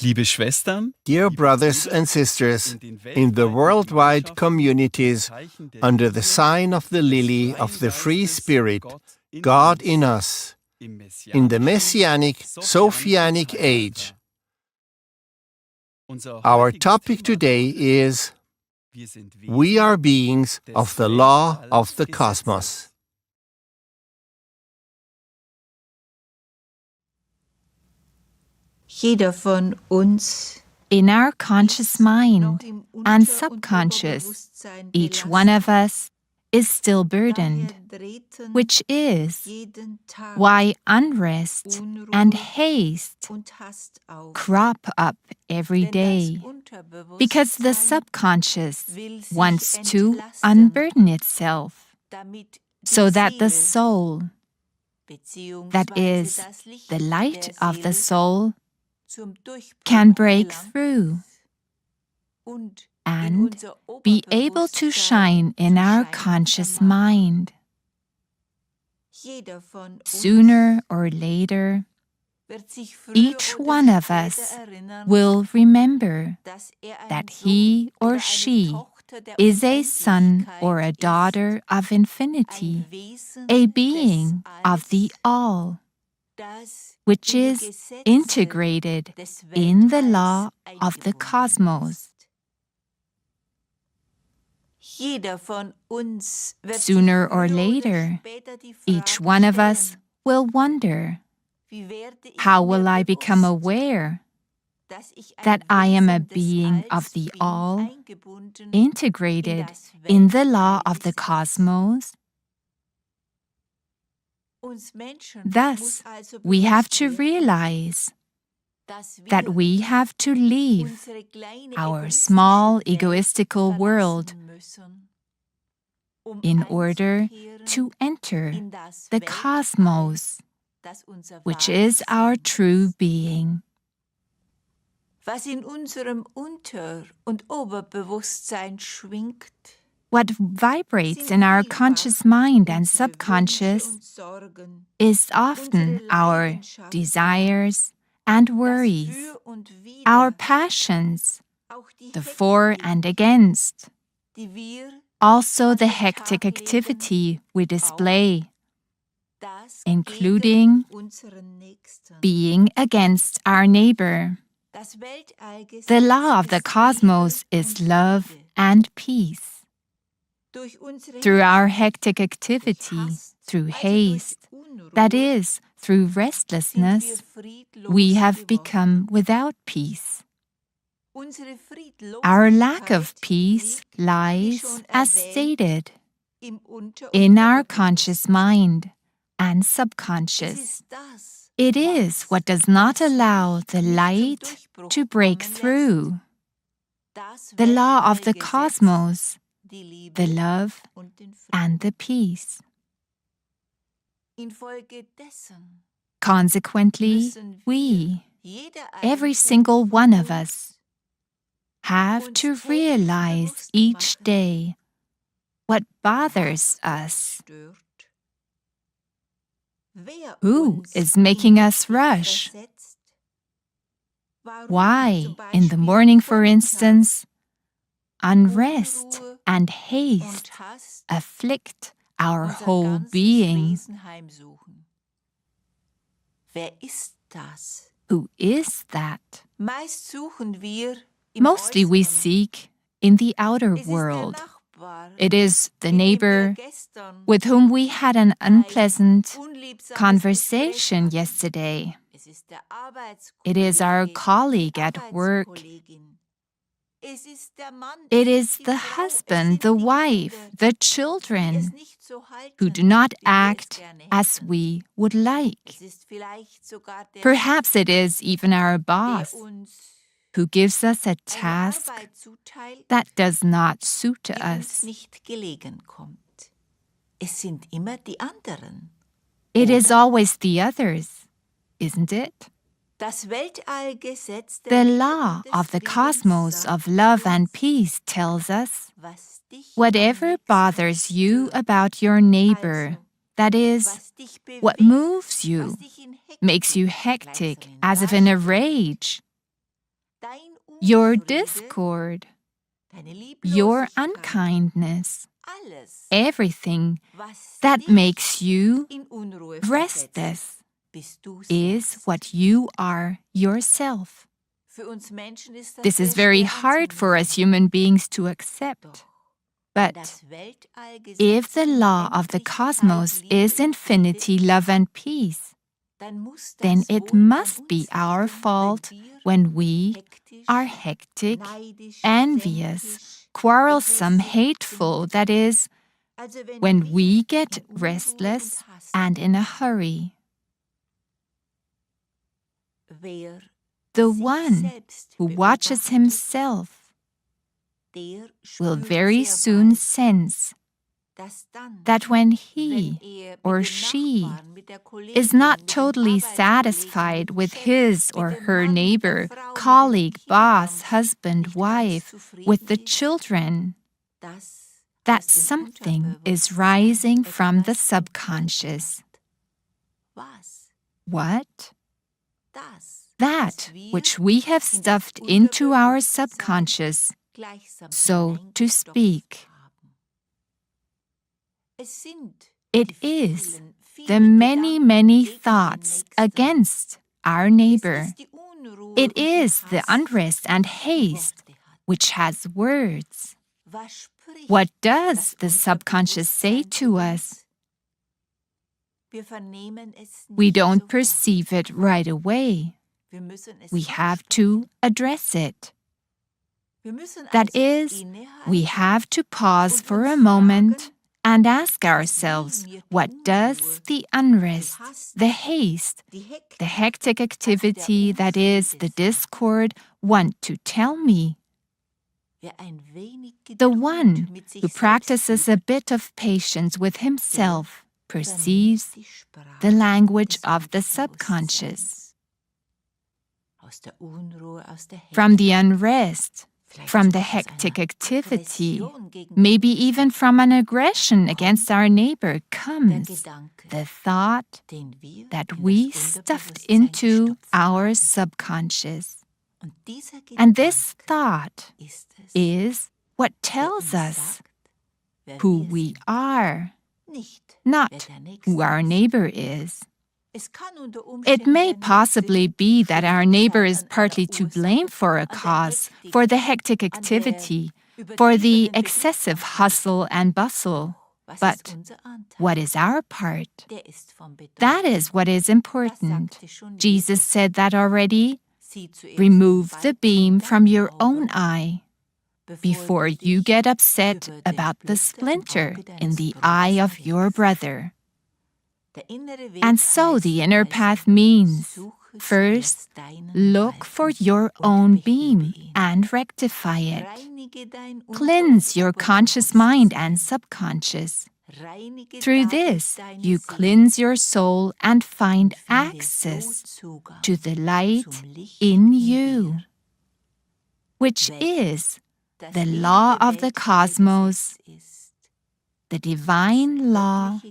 Liebe Schwestern, Dear brothers and sisters, in the worldwide communities, under the sign of the lily of the free spirit, God in us, in the Messianic, Sophianic age. Our topic today is We are beings of the law of the cosmos. Jeder von uns In our conscious mind and subconscious, each one of us is still burdened, which is why unrest and haste crop up every day, because the subconscious wants to unburden itself, so that the soul, that is, the light of the soul, can break through and be able to shine in our conscious mind. Sooner or later, each one of us will remember that he or she is a son or a daughter of infinity, a being of the all, which is integrated in the law of the cosmos. Sooner or later, each one of us will wonder, how will I become aware that I am a being of the all, integrated in the law of the cosmos? Thus, we have to realize that we have to leave our small egoistical world in order to enter the cosmos, which is our true being. What vibrates in our conscious mind and subconscious is often our desires and worries, our passions, the for and against, also the hectic activity we display, including being against our neighbor. The law of the cosmos is love and peace. Through our hectic activity, through haste, that is, through restlessness, we have become without peace. Our lack of peace lies, as stated, in our conscious mind and subconscious. It is what does not allow the light to break through. The law of the cosmos, the love and the peace. Consequently, we, every single one of us, have to realize each day what bothers us. Who is making us rush? Why, in the morning, for instance, unrest and haste afflict our whole being? Who is that? Mostly we seek in the outer world. It is the neighbor with whom we had an unpleasant conversation yesterday. It is our colleague at work. It is the husband, the wife, the children who do not act as we would like. Perhaps it is even our boss who gives us a task that does not suit us. It is always the others, isn't it? The law of the cosmos of love and peace tells us, whatever bothers you about your neighbor, that is, what moves you, makes you hectic as if in a rage, your discord, your unkindness, everything that makes you restless is what you are yourself. This is very hard for us human beings to accept. But if the law of the cosmos is infinity, love, and peace, then it must be our fault when we are hectic, envious, quarrelsome, hateful, that is, when we get restless and in a hurry. The one who watches himself will very soon sense that when he or she is not totally satisfied with his or her neighbor, colleague, boss, husband, wife, with the children, that something is rising from the subconscious. What? That which we have stuffed into our subconscious, so to speak. It is the many, many thoughts against our neighbor. It is the unrest and haste which has words. What does the subconscious say to us? We don't perceive it right away. We have to address it. That is, we have to pause for a moment and ask ourselves, what does the unrest, the haste, the hectic activity, that is, the discord, want to tell me? The one who practices a bit of patience with himself perceives the language of the subconscious. From the unrest, from the hectic activity, maybe even from an aggression against our neighbor, comes the thought that we stuffed into our subconscious. And this thought is what tells us who we are, not who our neighbor is. It may possibly be that our neighbor is partly to blame for a cause, for the hectic activity, for the excessive hustle and bustle. But what is our part? That is what is important. Jesus said that already. Remove the beam from your own eye before you get upset about the splinter in the eye of your brother. And so the inner path means, first, look for your own beam and rectify it. Cleanse your conscious mind and subconscious. Through this, you cleanse your soul and find access to the light in you, which is the law of the cosmos, the divine law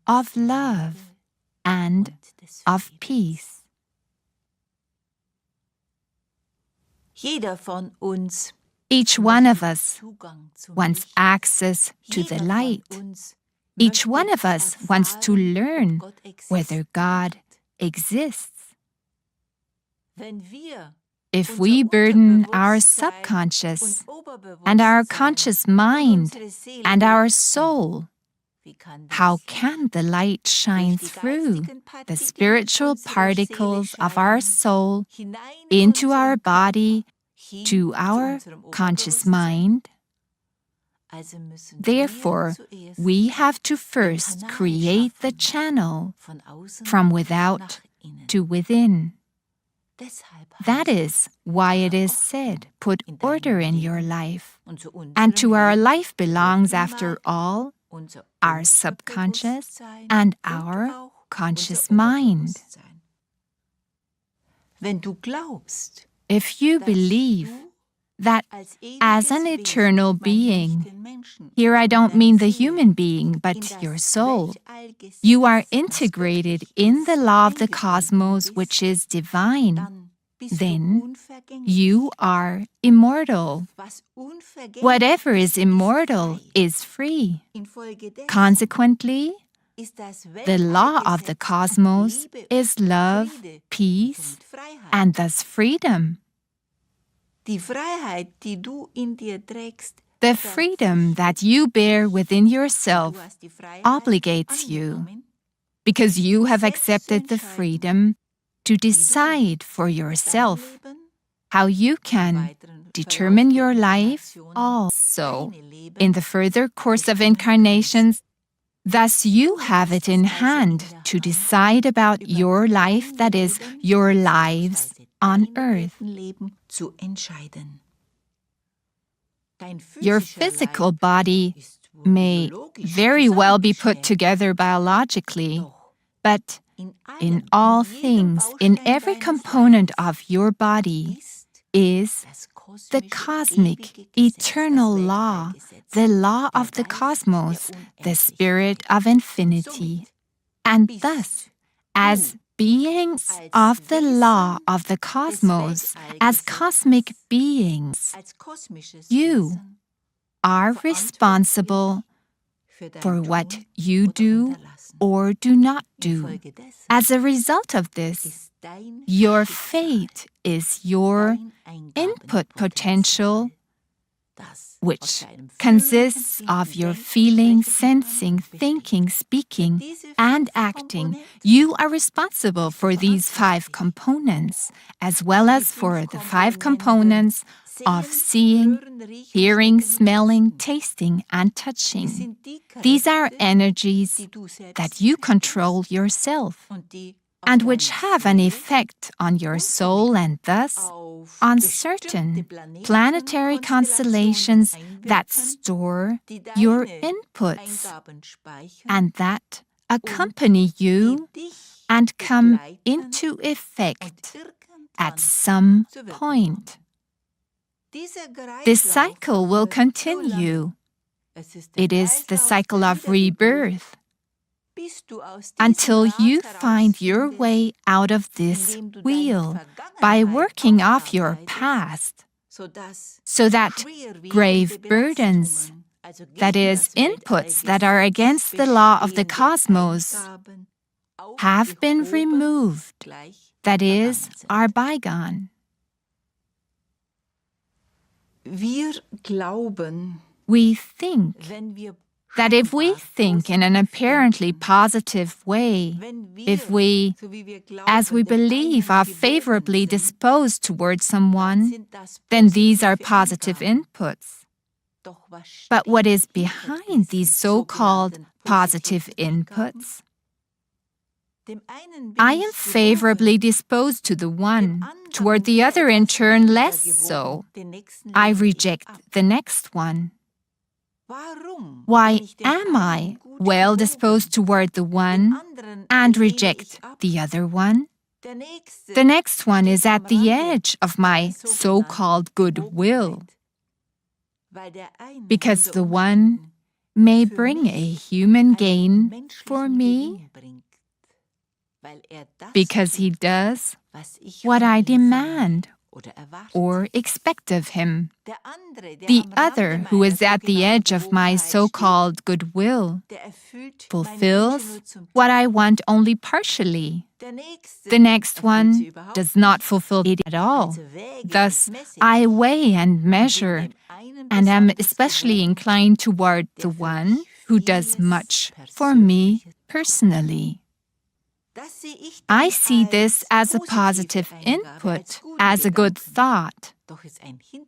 of love and of peace. Each one of us wants access to the light. Each one of us wants to learn whether God exists. If we burden our subconscious and our conscious mind and our soul, how can the light shine through the spiritual particles of our soul into our body, to our conscious mind? Therefore, we have to first create the channel from without to within. That is why it is said, put order in your life. And to our life belongs, after all, our subconscious and our conscious mind. If you believe that as an eternal being, here I don't mean the human being, but your soul, you are integrated in the law of the cosmos, which is divine, then you are immortal. Whatever is immortal is free. Consequently, the law of the cosmos is love, peace, and thus freedom. The freedom that you bear within yourself obligates you, because you have accepted the freedom to decide for yourself how you can determine your life also in the further course of incarnations. Thus you have it in hand to decide about your life, that is, your lives on earth. Your physical body may very well be put together biologically, but in all things, in every component of your body, is the cosmic, eternal law, the law of the cosmos, the spirit of infinity. And thus, as beings of the law of the cosmos, as cosmic beings, you are responsible for what you do or do not do. As a result of this, your fate is your input potential, which consists of your feeling, sensing, thinking, speaking, and acting. You are responsible for these 5 components, as well as for the 5 components of seeing, hearing, smelling, tasting, and touching. These are energies that you control yourself, and which have an effect on your soul and thus on certain planetary constellations that store your inputs and that accompany you and come into effect at some point. This cycle will continue. It is the cycle of rebirth, until you find your way out of this wheel by working off your past, so that grave burdens, that is, inputs that are against the law of the cosmos, have been removed, that is, are bygone. We think that if we think in an apparently positive way, if we, as we believe, are favorably disposed towards someone, then these are positive inputs. But what is behind these so-called positive inputs? I am favorably disposed to the one, toward the other in turn less so. I reject the next one. Why am I well disposed toward the one and reject the other one? The next one is at the edge of my so-called goodwill, because the one may bring a human gain for me, because he does what I demand or expect of him. The other, who is at the edge of my so-called goodwill, fulfills what I want only partially. The next one does not fulfill it at all. Thus, I weigh and measure, and am especially inclined toward the one who does much for me personally. I see this as a positive input, as a good thought,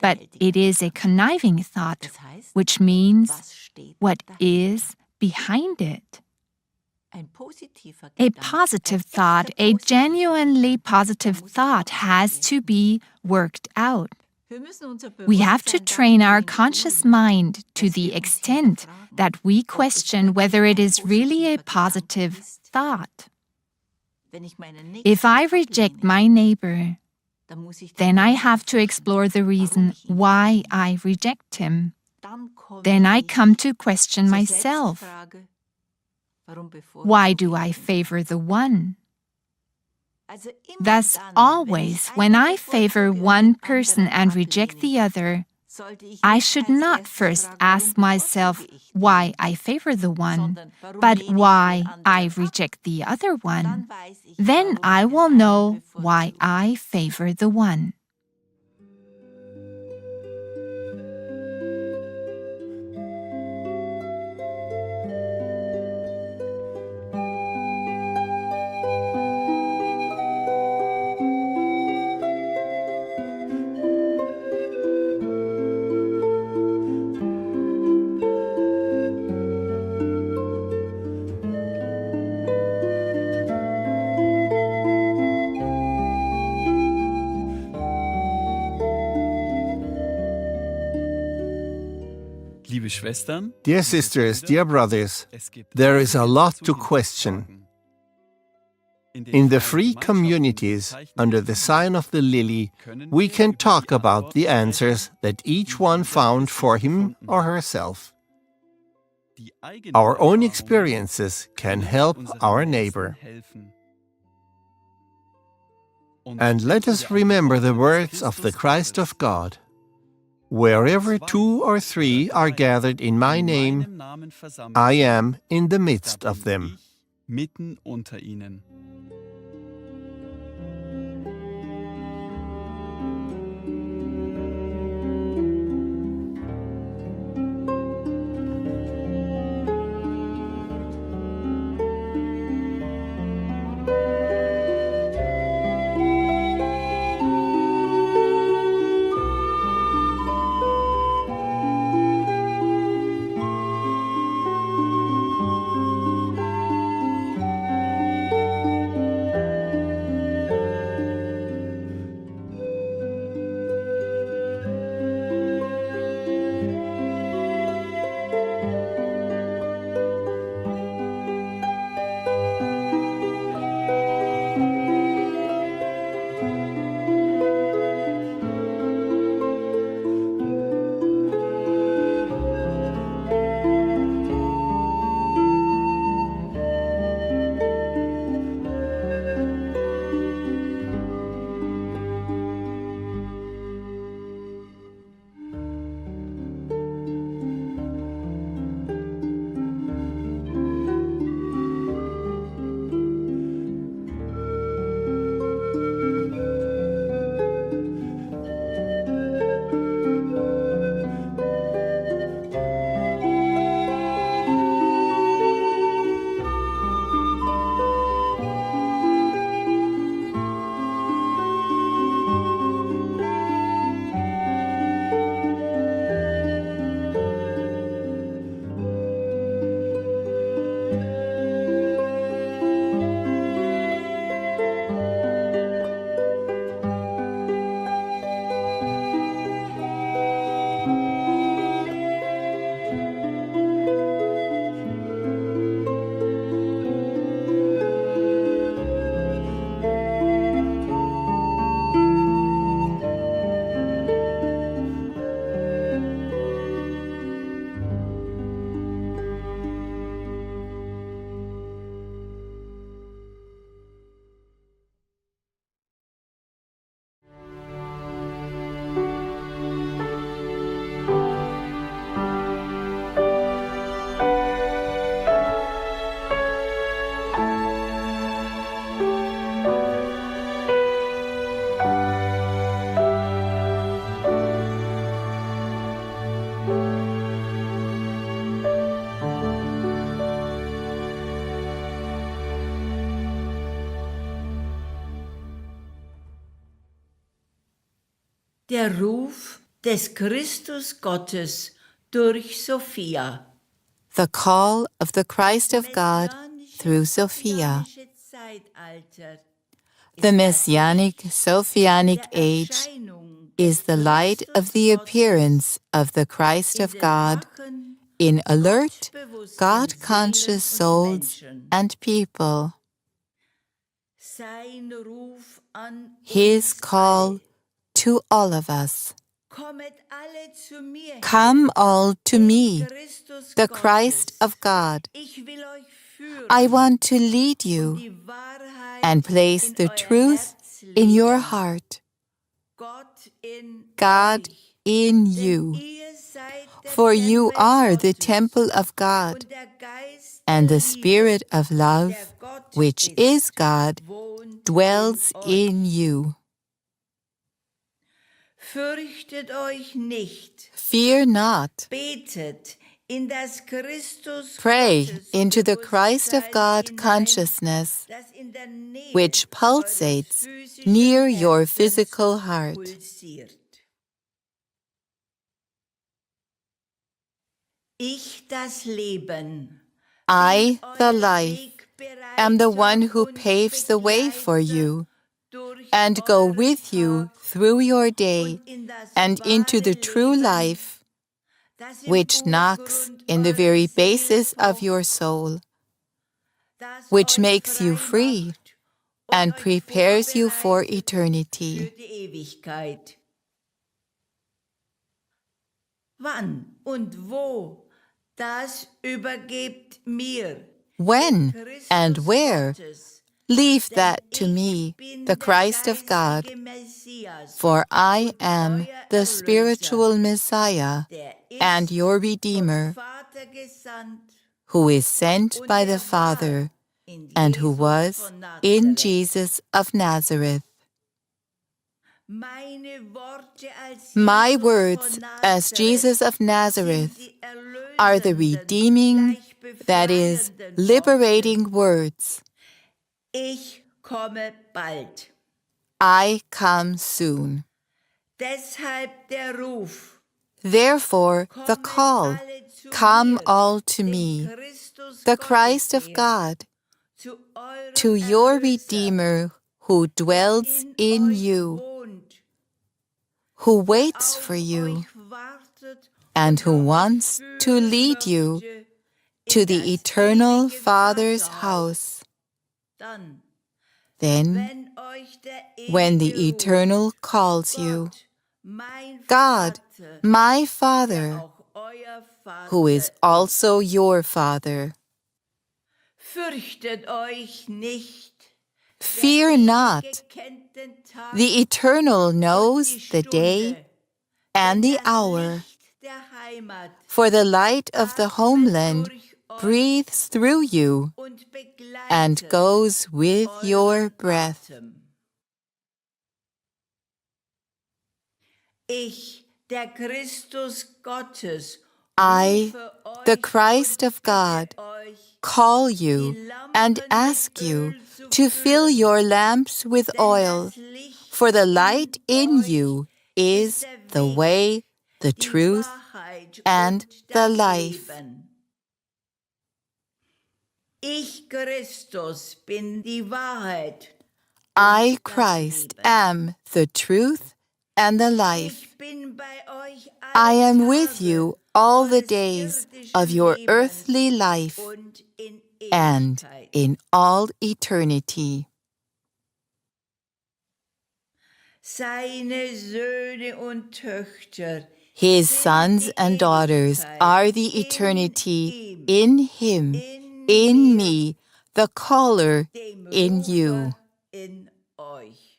but it is a conniving thought, which means what is behind it. A positive thought, a genuinely positive thought, has to be worked out. We have to train our conscious mind to the extent that we question whether it is really a positive thought. If I reject my neighbor, then I have to explore the reason why I reject him. Then I come to question myself. Why do I favor the one? Thus, always, when I favor one person and reject the other, I should not first ask myself why I favor the one, but why I reject the other one. Then I will know why I favor the one. Dear sisters, dear brothers, there is a lot to question. In the free communities under the sign of the lily, we can talk about the answers that each one found for him or herself. Our own experiences can help our neighbor. And let us remember the words of the Christ of God. Wherever 2 or 3 are gathered in my name, I am in the midst of them. Der Ruf des Christus Gottes durch Sophia. The call of the Christ of God through Sophia. The Messianic Sophianic age is the light of the appearance of the Christ of God in alert, God-conscious souls and people. His call to all of us. Come all to me, the Christ of God. I want to lead you and place the truth in your heart. God in you. For you are the temple of God, and the Spirit of love, which is God, dwells in you. Fürchtet euch nicht. Fear not. Betet in das Christus Pray Gottes into the Christ of God Bewusstsein consciousness, hinein, das in der Nähe which pulsates eures physischen near your Herzens physical heart. pulsiert. Ich, das Leben, I, bin the euer life, am the one who Wegbereiter paves the way for you, durch and go euren with you Tag through your day und in das and into the wahre true Leben, life, das im which knocks Urgrund in the eurer very Seele basis of pocht, your soul, das which euch makes you frei free macht und and euch prepares you for vorbereitet eternity. für die Ewigkeit. Wann und wo, das übergebt mir, When dem and Christus where? Gottes, Leave denn that to ich me, bin the der Christ of God, geistige Messias for I und am euer the Erlöser, spiritual Messiah der and ist your vom Redeemer, Vater gesandt who is sent und by der the Father war in and who Jesus was von in Nazareth. Jesus of Nazareth. Meine Worte als My Jesus words von as Nazareth Jesus of sind Nazareth die are the erlösenden, redeeming, gleich that is, befreienden liberating Worte. words. Ich komme bald. I come soon. Deshalb der Ruf. Therefore the Kommet call, alle zu come mir, all to dem me, Christus the Gottes Christ of her, God, zu eurem to your Erlöser, Redeemer who der dwells in euch you, wohnt, who der waits auf for you, euch wartet and und who der euch wants to führen lead you möchte to in the das eternal ewige Father's Vaterhaus. house. Dann, Then, wenn euch der when the ewige Eternal ruft, calls you, Gott, mein God, Vater, my der Father, auch euer who Vater is also ist. your Father. Fürchtet euch nicht, der Fear not, Ewige kennt den Tag the Eternal und knows die the day Stunde, and denn the das hour, Licht der Heimat for the light of the atmet homeland durch euch breathes through you und and begleitet goes with your euren breath. Atem. Ich, der Christus Gottes, I, rufe the euch Christ und of God, bitte euch, call die you and Lampen ask mit you Öl zu to fill füllen, your lamps with denn oil, das Licht for the light in euch you ist is der the Weg, way, the die truth, Wahrheit and und the das life. Leben. Ich, Christus, bin die Wahrheit I, und das Christ, Leben. am the truth and the life. Ich bin bei euch I alle am with Tage you all the eures days irdischen of your Lebens earthly life und in and Ewigkeit. in all eternity. Seine Söhne und Töchter His sind sons die and daughters Ewigkeit are the in eternity ihm, in him, in me, the caller dem in Rufer you. in euch.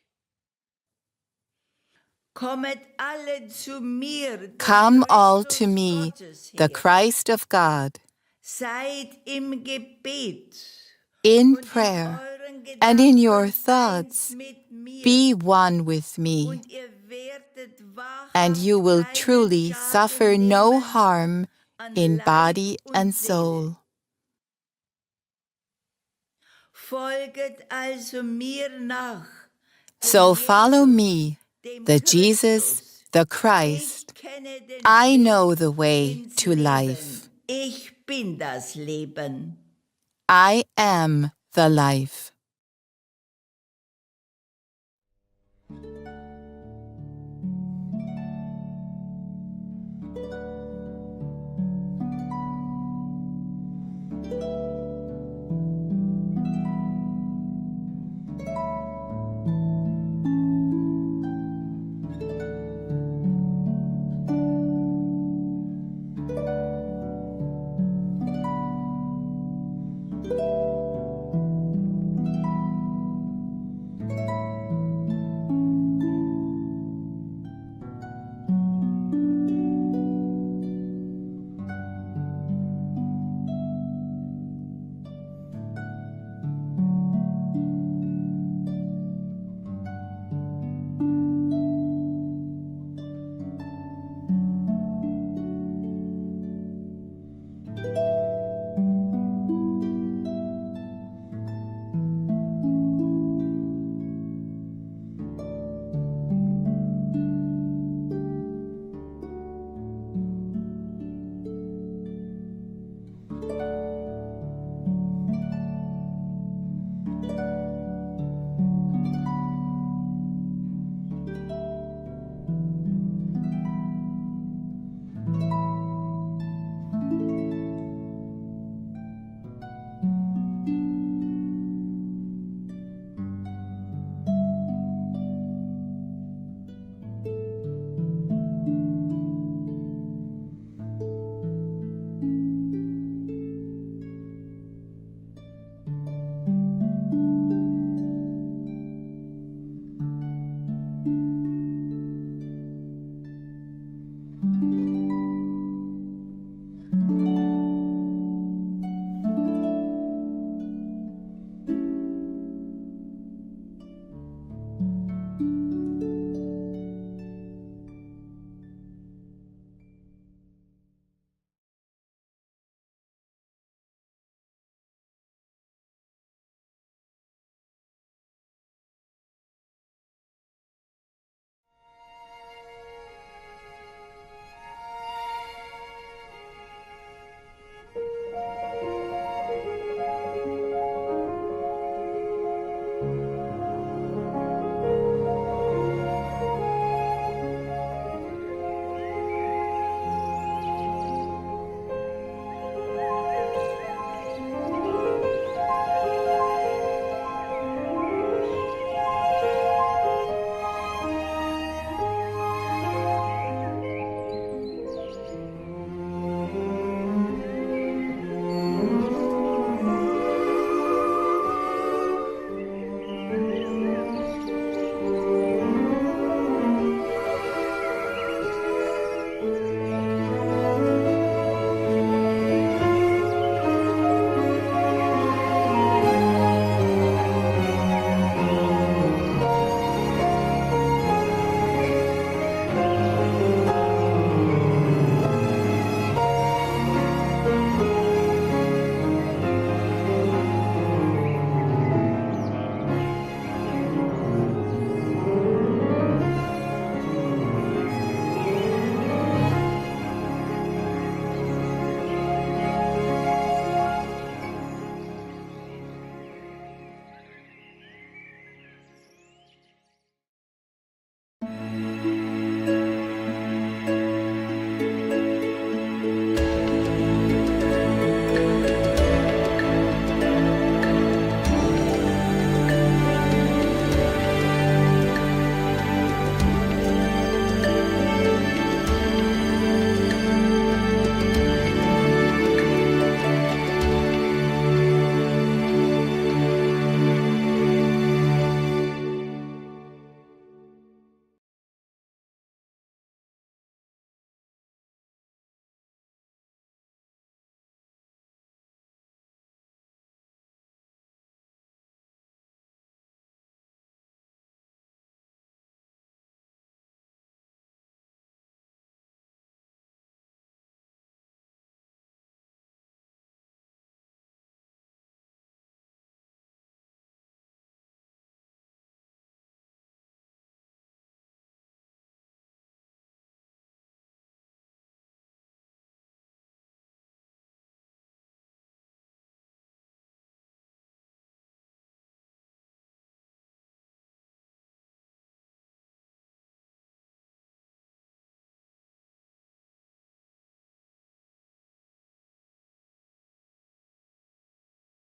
Kommet alle zu mir, dem Come all Christus to me, Gottes the her. Christ of God, Seid im Gebet in und prayer, in euren and in your Gedanken thoughts eins mit mir. be one with me, Und ihr werdet and you wahrhaft will keinen truly Schaden suffer no nehmen harm an in Leib body und and Seele. soul. Folget also mir nach, dem So follow Jesus, me, dem the Jesus, Christus. the Christ. Ich kenne den I Weg know the way ins to Leben. life. Ich bin das Leben. I am the life.